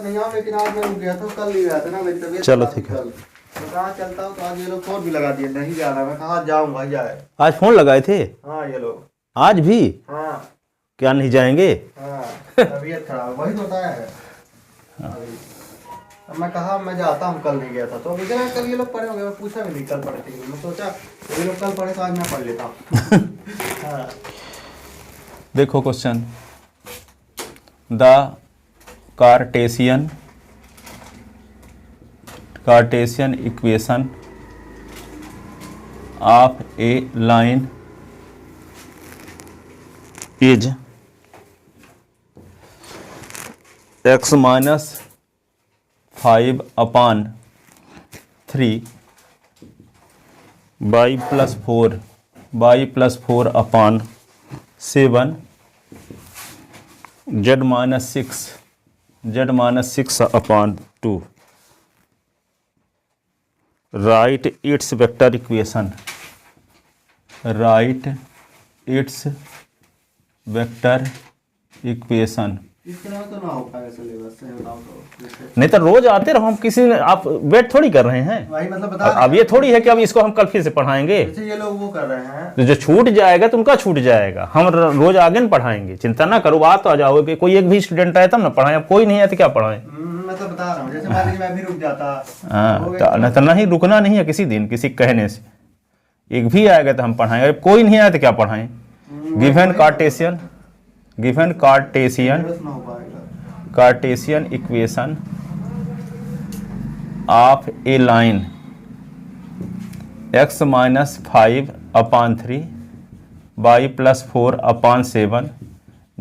नहीं आऊँ, लेकिन आज मैं रुक गया था, कल नहीं गया था ना, मेरी तबीयत चलो ठीक है। तो कहाँ चलता हूँ, तो आज ये लोग फोन भी लगा दिए, नहीं जाना, मैं कहाँ जाऊँगा जाए। आज फोन लगाए थे? हाँ ये लोग। आज भी? हाँ। क्या नहीं जाएंगे? हाँ तबीयत खराब, वही तो बताया है। अब मैं कहा मैं जाता हूँ, कल नहीं गया था, तो अभी क्या कल ये लोग पढ़े होंगे, मैं पूछा भी नहीं कल पढ़े थे, मैं सोचा ये लोग कल पढ़े तो आज मैं पढ़ लेता हूँ। हाँ। देखो question, the Cartesian equation of a line is x minus 5/3 y plus 4/7 z minus 6/2 right it's vector equation. Right it's vector equation. इसके अलावा तो ना हो पाएगा सिलेबस से, बताओ तो। नहीं तो रोज आते रहो, हम किसी ने आप वेट थोड़ी कर रहे हैं भाई मतलब बता, अब ये थोड़ी है कि अब इसको हम कल फिर से पढ़ाएंगे। जैसे ये लोग वो कर रहे हैं, तो जो छूट जाएगा तो उनका छूट जाएगा, हम रोज आगे न पढ़ाएंगे, चिंता ना करो, बात तो आ जाओगे। कोई एक भी स्टूडेंट आए तब ना पढ़ाएं, अब कोई नहीं है तो क्या पढ़ाएं। मैं तो बता रहा हूँ, जैसे मान लीजिए मैं भी रुक जाता। हाँ तो नहीं रुकना नहीं है किसी दिन, किसी कहने से। एक भी आएगा तो हम पढ़ाएंगे, कोई नहीं आया तो क्या पढ़ाएं। Given Cartesian equation of a line x minus 5/3 y plus 4/7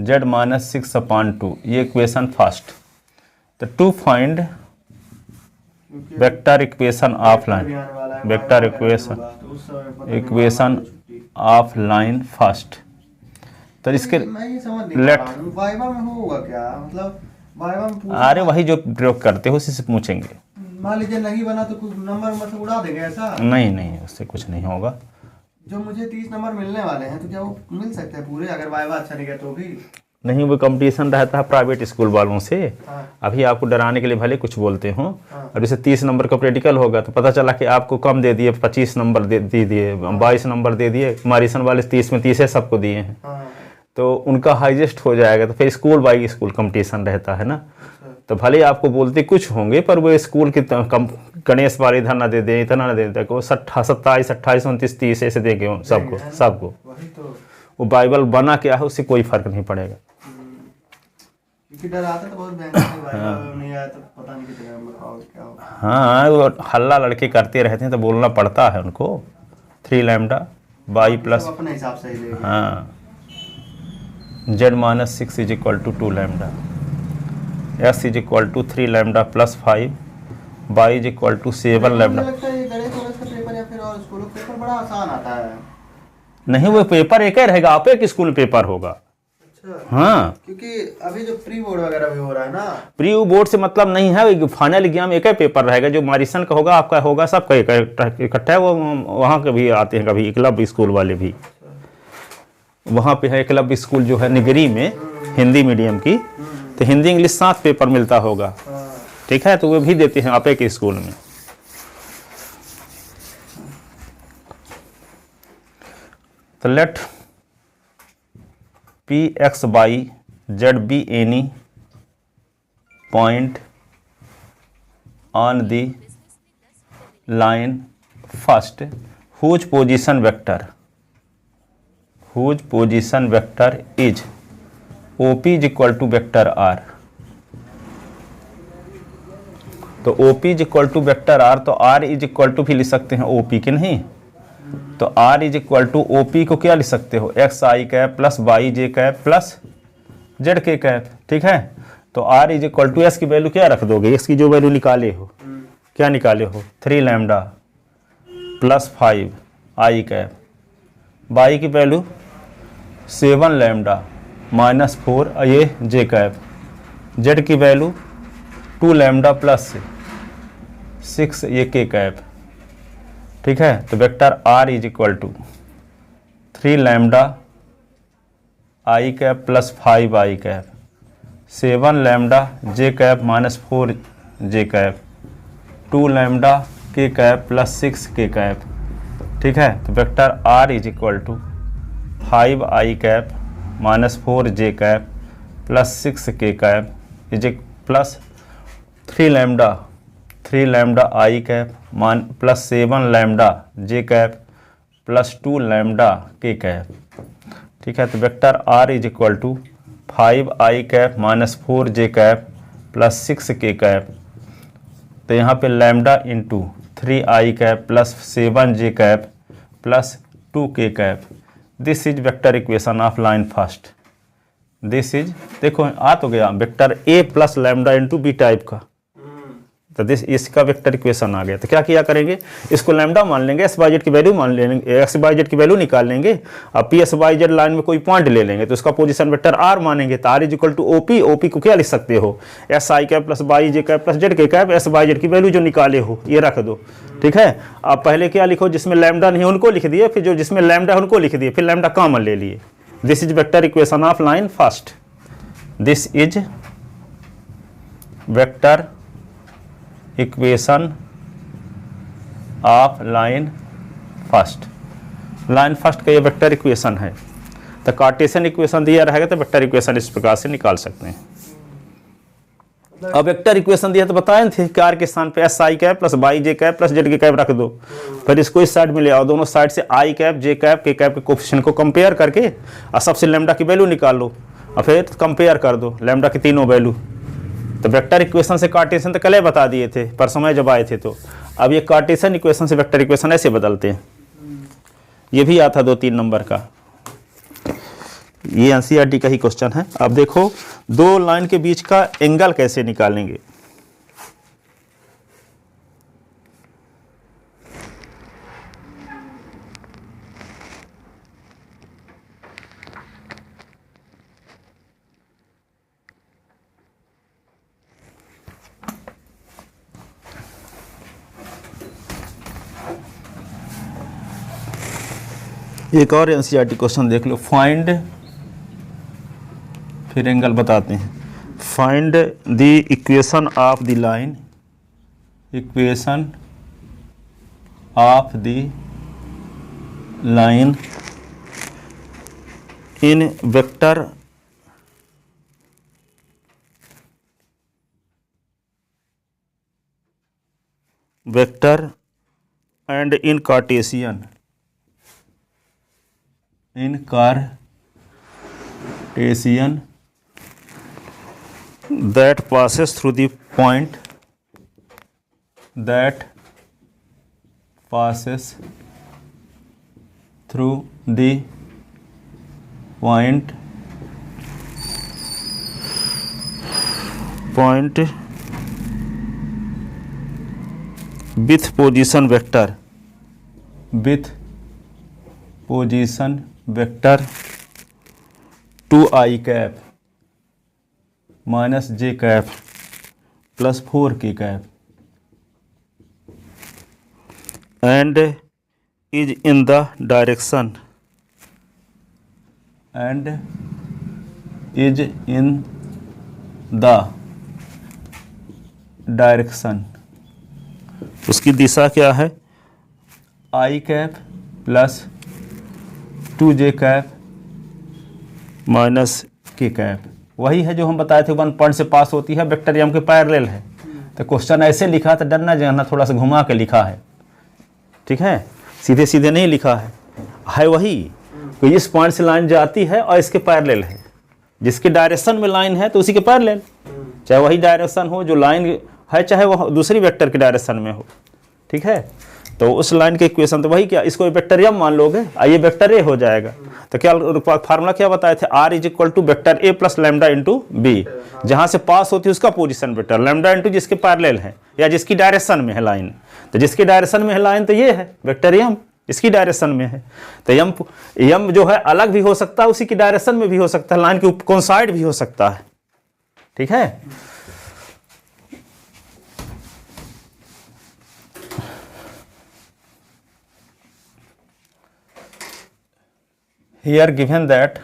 z minus 6/2, ये इक्वेशन फर्स्ट। तो to find vector equation of line, vector equation of line first. तो इसके लेट वाइवा में होगा क्या, मतलब वाइवा में अरे वही जो प्रयोग करते हो उसी से पूछेंगे। मान लीजिए नहीं बना तो कुछ नंबर से उड़ा देंगे ऐसा? नहीं उससे कुछ नहीं होगा। जो मुझे 30 नंबर मिलने वाले हैं तो क्या वो मिल सकते हैं पूरे, अगर वाइवा अच्छा नहीं गया तो भी? नहीं, वो कंपटीशन रहता है प्राइवेट स्कूल वालों से। हाँ। अभी आपको डराने के लिए भले कुछ बोलते हो। हाँ। अब जैसे 30 नंबर का प्रैक्टिकल होगा तो पता चला कि आपको कम दे दिए, 25 नंबर दे दिए, 22 नंबर दे दिए, मारिसन वाले 30 में 30 है सबको दिए हैं। हाँ। तो उनका हाईएस्ट हो जाएगा, तो फिर स्कूल बाई स्कूल कंपटीशन रहता है ना। तो भले आपको बोलते कुछ होंगे पर वो स्कूल की गणेश वाले इधर ना दे दें, इतना ना दे दें, वो 27, 28, 29, 30 ऐसे देंगे सबको। वो बाइबल बना क्या है उससे कोई फर्क नहीं पड़ेगा। डर आता तो बहुत नहीं आया तो पता नहीं कितने नंबर क्या होगा। हाँ वो हल्ला लड़के करते रहते हैं तो बोलना पड़ता है उनको। 3 लैम्डा y प्लस अपने हिसाब से ही लेंगे। हाँ z minus 6 is equal to 2 lambda, x is equal to 3 lambda plus 5, y is equal to 7 lambda. लगता है ये गणेश वाला का पेपर या फिर और स्कूलों का पेपर बड़ा आसान आता है। नहीं वो पेपर एक ही रहेगा, आप एक स्कूल में पेपर होगा। हाँ क्योंकि अभी जो प्री बोर्ड वगैरह भी हो रहा है ना, प्री बोर्ड से मतलब नहीं है, फाइनल एग्जाम एक ही पेपर रहेगा। जो मारिसन का होगा आपका होगा, सबका इकट्ठा है। वो वहाँ के भी आते हैं कभी, एकलव्य स्कूल वाले भी वहाँ पे है। एकलव्य स्कूल जो है निगरी में, हिंदी मीडियम की, तो हिंदी इंग्लिश साथ पेपर मिलता होगा, ठीक है। तो वो भी देते हैं आप एक स्कूल में। तो late Px by z be any point on the line first whose position vector is OP is equal to vector r। तो OP is equal to vector r, तो r is equal to भी लिख सकते हैं OP के, नहीं तो r is equal to OP को क्या लिख सकते हो, XI cap plus YJ cap plus ZK cap, ठीक है। तो r is equal to S की वैल्यू क्या रख दोगे, S की जो वैल्यू निकाले हो, क्या निकाले हो, 3 lambda plus 5 I cap, y की वैल्यू 7 लैम्डा माइनस 4 ये J कैप, Z की वैल्यू 2 लैम्डा प्लस 6 ये K कैप, ठीक है। तो vector r is equal to 3 lambda I cap plus 5 I cap 7 lambda J cap minus 4 J cap, 2 lambda K cap plus 6 K cap. ठीक है, तो vector R is equal to 5 I cap minus 4 J cap plus 6 K cap is plus 3 lambda I cap मान plus 7 lambda J cap plus 2 lambda K cap. ठीक है, तो vector R is equal to 5 I cap minus 4 J cap plus 6 K cap. तो यहाँ पे lambda into 3 I cap plus 7 J cap plus 2 K cap. This is vector equation of line first. This is, देखो आ तो गया vector A plus lambda into B type का, तो this इसका वेक्टर इक्वेशन आ गया। तो क्या किया करेंगे, इसको लैम्डा मान लेंगे, एस वाई जेड की वैल्यू मान लेंगे, एक्स वाई जेड की वैल्यू निकाल लेंगे, अब P S Y Z line में कोई पॉइंट ले लेंगे तो उसका पोजीशन वेक्टर आर मानेंगे। तो R is equal to OP, OP को क्या लिख सकते हो, S I cap plus Y J cap plus Z K cap, S Y Z की वैल्यू जो निकाले हो ये रख दो। ठीक है, अब पहले क्या लिखो, जिसमें लैम्डा नहीं उनको लिख दिए, फिर जो जिसमें लैम्डा है उनको लिख दिए, फिर लैम्डा कॉमन ले लिए। This is vector equation of line first. This is vector equation of line first. Line first का ये वेक्टर इक्वेशन है। तो कार्टेशियन इक्वेशन दिया रहेगा तो वेक्टर इक्वेशन इस प्रकार से निकाल सकते हैं। अब वेक्टर इक्वेशन दिया तो बताए थे कि आर के स्थान पे S I cap plus Y J cap plus Z K cap रख दो, फिर इसको इस साइड में ले आओ, दोनों साइड से आई कैप जे कैप के कैप के कोफिशिएंट को कंपेयर करके और सबसे लैम्डा की वैल्यू निकाल लो और फिर कंपेयर कर दो लैम्डा की तीनों वैल्यू। तो वेक्टर इक्वेशन से कार्टेशियन तो कल बता दिए थे परसों में जब आए थे। तो अब ये कार्टेशियन इक्वेशन से वेक्टर इक्वेशन ऐसे बदलते हैं। ये भी आता 2-3 नंबर का, ये एनसीईआरटी का ही क्वेश्चन है। अब देखो दो लाइन के बीच का एंगल कैसे निकालेंगे। एक और एनसीईआरटी क्वेश्चन देख लो, फाइंड, फिर एंगल बताते हैं। Find the equation of the line, equation of the line in vector and in Cartesian, in Cartesian that passes through the point with position vector 2i cap minus J cap plus 4 K cap and is in the direction उसकी दिशा क्या है, I cap plus 2j cap minus K cap. वही है जो हम बताए थे 1 पॉइंट से पास होती है, वेक्टर एम के पैरेलल है। तो क्वेश्चन ऐसे लिखा तो डरना जानना, थोड़ा सा घुमा के लिखा है। ठीक है, सीधे सीधे नहीं लिखा है वही तो इस पॉइंट से लाइन जाती है और इसके पैरेलल है, जिसके डायरेक्शन में लाइन है तो उसी के पैरेलल, चाहे वही डायरेक्शन हो जो लाइन है, चाहे वह दूसरी वेक्टर के डायरेक्शन में हो। ठीक है, तो उस लाइन के इक्वेशन तो वही, क्या इसको वेक्टर एम मान लोगे, ये वेक्टर ए हो जाएगा। तो क्या फार्मूला क्या बताए थे, R is equal to vector A plus lambda into B, जहां से पास होती है उसका पोजीशन वेक्टर, लैम्डा इंटू जिसके पैरेलल है या जिसकी डायरेक्शन में है लाइन। तो जिसकी डायरेक्शन में है लाइन तो ये है वेक्टर एम, इसकी डायरेक्शन में है। तो एम जो है अलग भी हो सकता है, उसी की डायरेक्शन में भी हो सकता है, लाइन के कोइंसाइड भी हो सकता है। ठीक है, here given that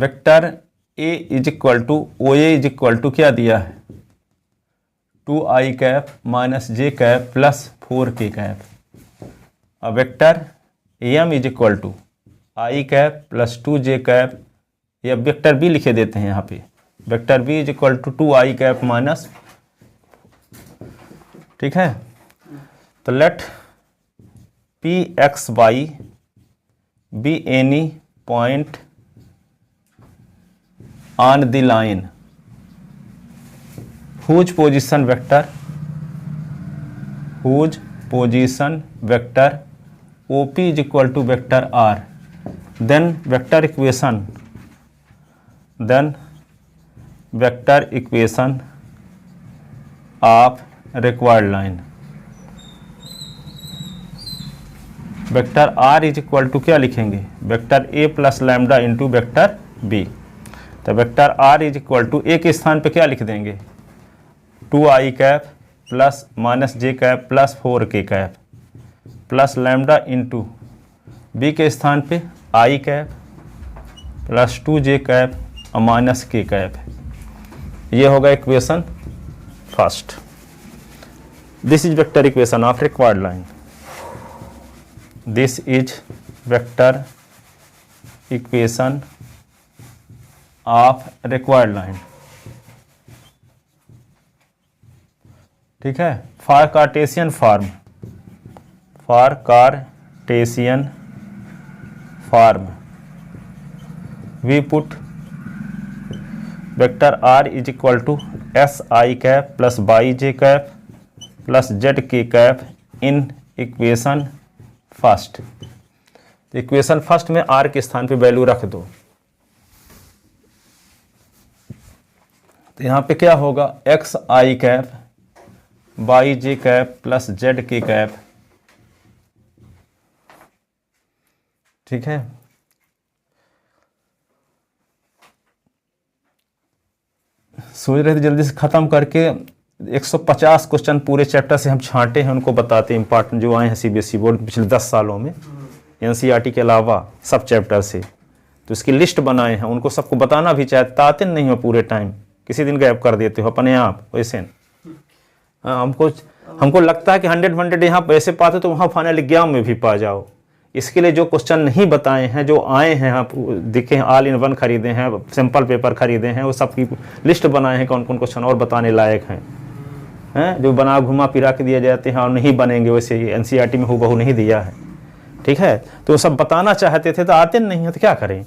vector A is equal to O A is equal to क्या दिया है 2i cap minus J cap plus 4k cap. अब vector M is equal to I cap plus 2j cap, या vector B लिखे देते हैं यहाँ पे, vector B is equal to 2i cap minus, ठीक है। तो let P X Y be any point on the line whose position vector OP is equal to vector R, then vector equation of required line, vector R is equal to क्या लिखेंगे, vector A plus lambda into vector B। तो vector R is equal to A के स्थान पे क्या लिख देंगे 2i cap plus minus J cap plus 4k cap plus lambda into B के स्थान पे i cap plus 2j cap और माइनस k कैप। ये होगा equation first. This is vector equation of required line. This is vector equation of required line, ठीक है। For Cartesian form we put vector R is equal to x I cap plus y J cap plus Z K cap in equation first. Equation first में R के स्थान पे value रख दो। तो यहाँ पे क्या होगा x I cap by J cap plus Z K cap, ठीक है। सोच रहे थे जल्दी से ख़त्म करके 150 क्वेश्चन पूरे चैप्टर से हम छांटे हैं, उनको बताते हैं इंपॉर्टेंट जो आए हैं सीबीएसई बोर्ड पिछले 10 सालों में एनसीईआरटी के अलावा सब चैप्टर से। तो इसकी लिस्ट बनाए हैं, उनको सबको बताना भी चाहते, आते नहीं हो पूरे टाइम, किसी दिन गैप कर देते हो अपने आप वैसे। हमको लगता है कि 100 यहाँ पैसे पाते तो वहाँ फाइनल एग्जाम में भी पा जाओ। इसके लिए जो क्वेश्चन नहीं बताए हैं, जो आए हैं आप देखें, ऑल इन वन खरीदे हैं, सिंपल पेपर खरीदे हैं, वो सब की लिस्ट बनाए हैं कौन कौन क्वेश्चन और बताने लायक हैं, जो बना घुमा फिरा के दिए जाते हैं और नहीं बनेंगे वैसे एनसीईआरटी में हूबहू नहीं दिया है, ठीक है। तो वो सब बताना चाहते थे तो आते नहीं है, तो क्या करें।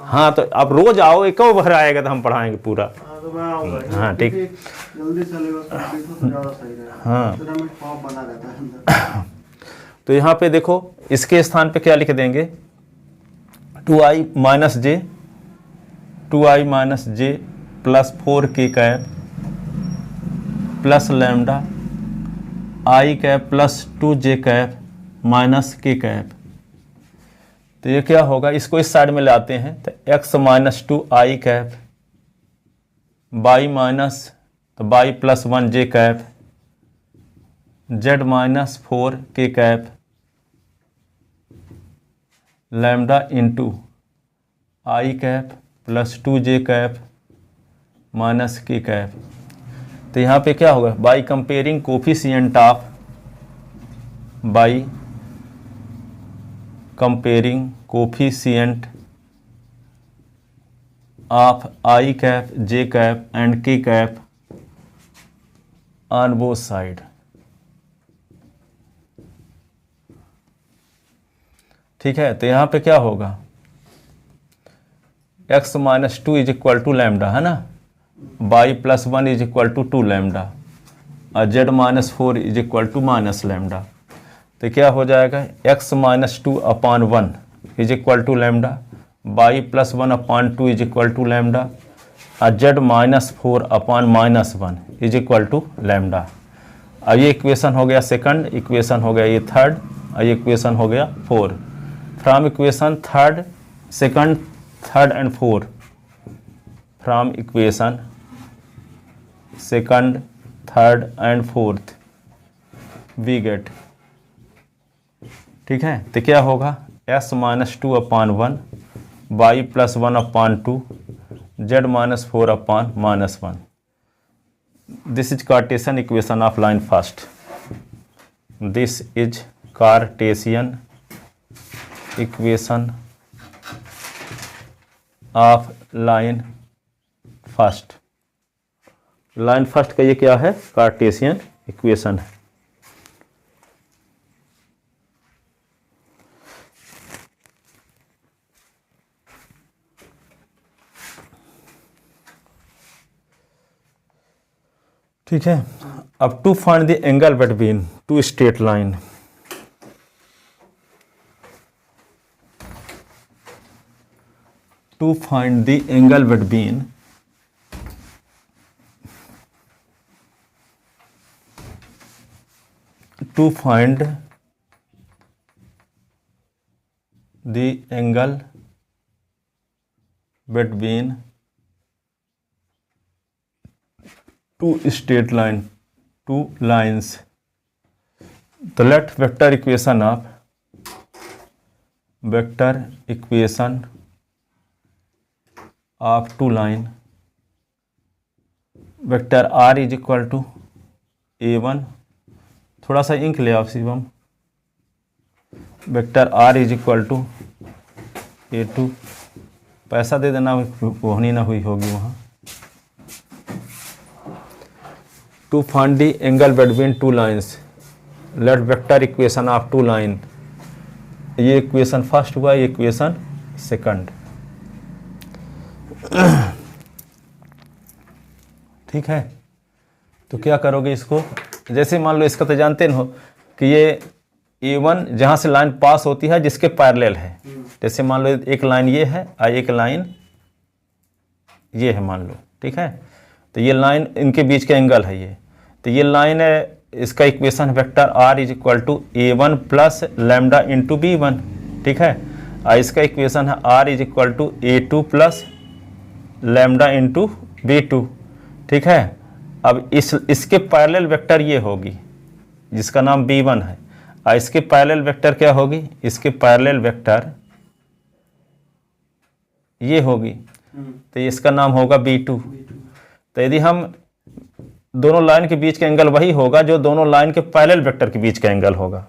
हाँ तो आप रोज आओ, एक बार आएगा तो हम पढ़ाएंगे पूरा। हाँ ठीक, जल्दी सिलेबस तो ज़्यादा सही रहेगा। हाँ फॉर्म बना रहता है अंदर। तो यहाँ पे देखो इसके स्थान पे क्या लिख देंगे 2i minus J plus 4k cap plus lambda i cap plus 2j cap minus k cap. तो ये क्या होगा, इसको इस साइड में लाते हैं तो x minus 2i cap y minus तो y plus 1j cap z minus 4k cap lambda into i cap plus 2j cap minus k cap. तो यहाँ पे क्या होगा, by comparing coefficient of of I cap, J cap and K cap on both side। ठीक है। तो यहाँ पे क्या होगा x minus 2 is equal to lambda है ना, y plus 1 is equal to 2 lambda और z minus 4 is equal to minus lambda. तो क्या हो जाएगा x minus 2 upon 1 is equal to lambda y plus 1 upon 2 is equal to lambda और z minus 4 upon minus 1 is equal to lambda. अब ये equation हो गया सेकंड, इक्वेशन हो गया ये थर्ड और ये इक्वेशन हो गया four. From equation third second third and four, from equation second third and fourth we get, ठीक है। तो क्या होगा s minus 2/1, y plus 1/2, z minus 4/-1. This is Cartesian equation of line first. This is Cartesian equation of line first. Line first का ये क्या है? Cartesian equation है. ठीक है. अब to find the angle between two straight line. To find the angle between to find the angle between two straight line, two lines. The let vector equation of two line. Vector r is equal to a1. थोड़ा सा ink ले आप Shivam. Vector r is equal to a2. पैसा दे देना, होनी ना हुई होगी वहाँ. To find the angle between two lines, let vector equation of two line. ये इक्वेशन फर्स्ट हुआ, ये इक्वेशन सेकंड. ठीक है. तो क्या करोगे इसको? जैसे मान लो इसका तो जानते हो कि ये A1 जहाँ से लाइन पास होती है जिसके पैरेलल है. जैसे मान लो एक लाइन ये है और एक लाइन ये है मान लो. ठीक है. तो ये लाइन इनके बीच का एंगल है ये. तो ये लाइन है, इसका equation vector r is equal to a1 plus lambda into b1. ठीक है. और इसका इक्वेशन है r is equal to a2 plus lambda into b2. ठीक है. अब इसके पैरेलल वेक्टर ये होगी जिसका नाम b1 है, और इसके पैरेलल वेक्टर क्या होगी? इसके पैरेलल वेक्टर ये होगी, तो इसका नाम होगा b2. तो यदि हम दोनों लाइन के बीच का एंगल वही होगा जो दोनों लाइन के पैरेलल वेक्टर के बीच का एंगल होगा.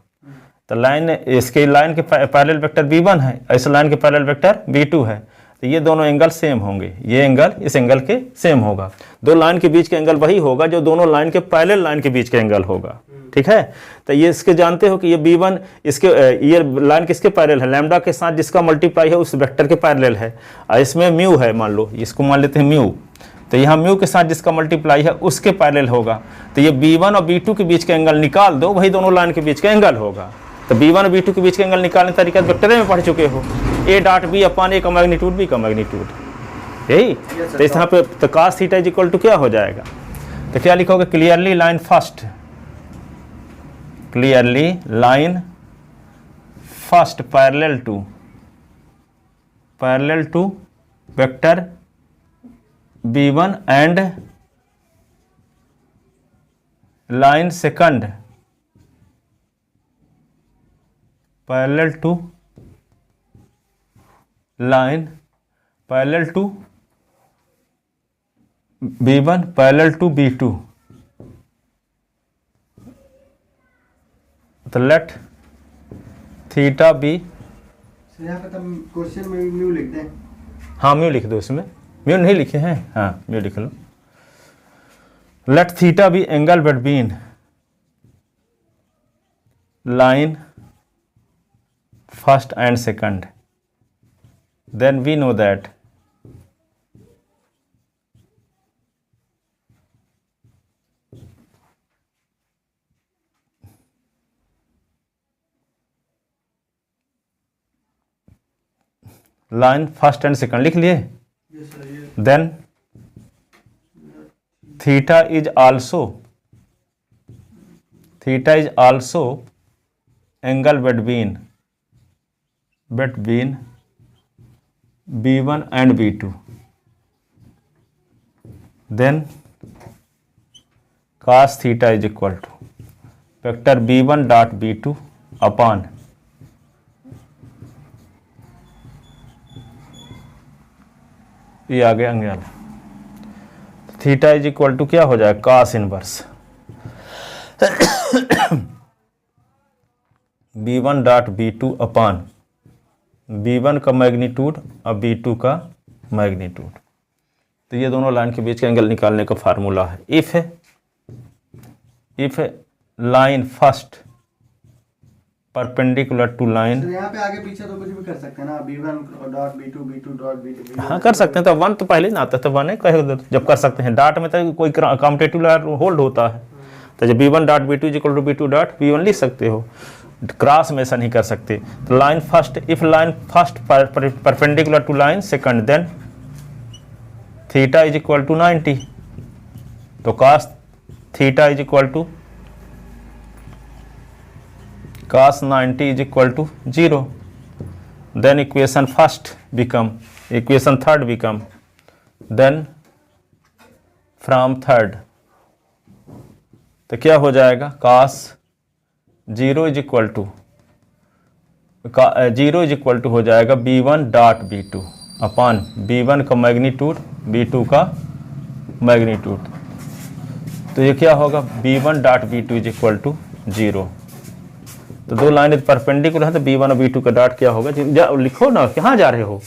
तो लाइन, इसके लाइन के पैरेलल वेक्टर b1 है, इस लाइन के पैरेलल वेक्टर b2 है. तो ये दोनों एंगल सेम होंगे. ये एंगल इस एंगल के सेम होगा. दो लाइन के बीच का एंगल वही होगा जो दोनों लाइन के पैरेलल लाइन के बीच का एंगल होगा. ठीक है. तो ये इसके जानते हो कि ये b1 इसके ये लाइन किसके पैरेलल है? लैम्डा के साथ जिसका मल्टीप्लाई है उस वेक्टर के पैरेलल है. और इसमें म्यू है, मान लो इसको मान लेते हैं म्यू. तो यहाँ म्यू के साथ जिसका मल्टीप्लाई है उसके पैरेलल होगा. तो ये b1 और b2 के बीच का एंगल निकाल दो, वही दोनों लाइन के बीच का एंगल होगा. तो b1 और b2 के बीच का एंगल निकालने तरीका वेक्टर में पढ़ चुके हो. a dot b upon a का मैग्नीट्यूड b का मैग्नीट्यूड. यही. तो इस यहाँ पे तो cos theta is equal to क्या हो जाएगा? तो क्या लिखोगे? Clearly line first, clearly line first parallel to vector b1 and line second parallel to line parallel to b1 parallel to b2. तो let थीटा बी. यहाँ पे तुम क्वेश्चन में म्यू लिख दें. हाँ म्यू लिख दो. इसमें म्यू नहीं लिखे हैं. हाँ म्यू लिख लो. let theta be angle between line first and second. Then we know that line first and second लिख लिए. Yes sir. Then theta is also angle between b1 and b2. Then cos theta is equal to vector b1 dot b2 upon ये आ गया angle. Theta is equal to क्या हो जाएगा, cos inverse b1 dot b2 अपान b1 का magnitude और b2 का magnitude. तो ये दोनों लाइन के बीच का एंगल निकालने का फार्मूला है। If line first perpendicular to line, तो यहाँ पे आगे पीछे तो कुछ भी कर सकते हैं ना, b1 dot b2 b2 dot b2। हाँ कर सकते हैं। तो वन तो पहले ही ना आता था, वन है कहे जब कर सकते हैं। डॉट में तो कोई कॉम्पिटेटिव होल्ड होता है, तो जब b1 dot b2 is equal to b2 dot b1 लिख सकते हो। क्रॉस में ऐसा नहीं कर सकते। तो line first, if line first perpendicular to line second, then theta is equal to 90। तो cos theta is equal to cos 90 is equal to 0. Then equation first become, equation third become, then from third, तो क्या हो जाएगा, cos 0 is equal to 0 is equal to हो जाएगा b1 dot b2 अपान b1 का magnitude b2 का magnitude. तो ये क्या होगा, b1 dot b2 is equal to 0। तो दो लाइन परपेंडिकुलर है, तो b1 और b2 का डॉट क्या होगा, लिखो ना, कहाँ जा रहे हो।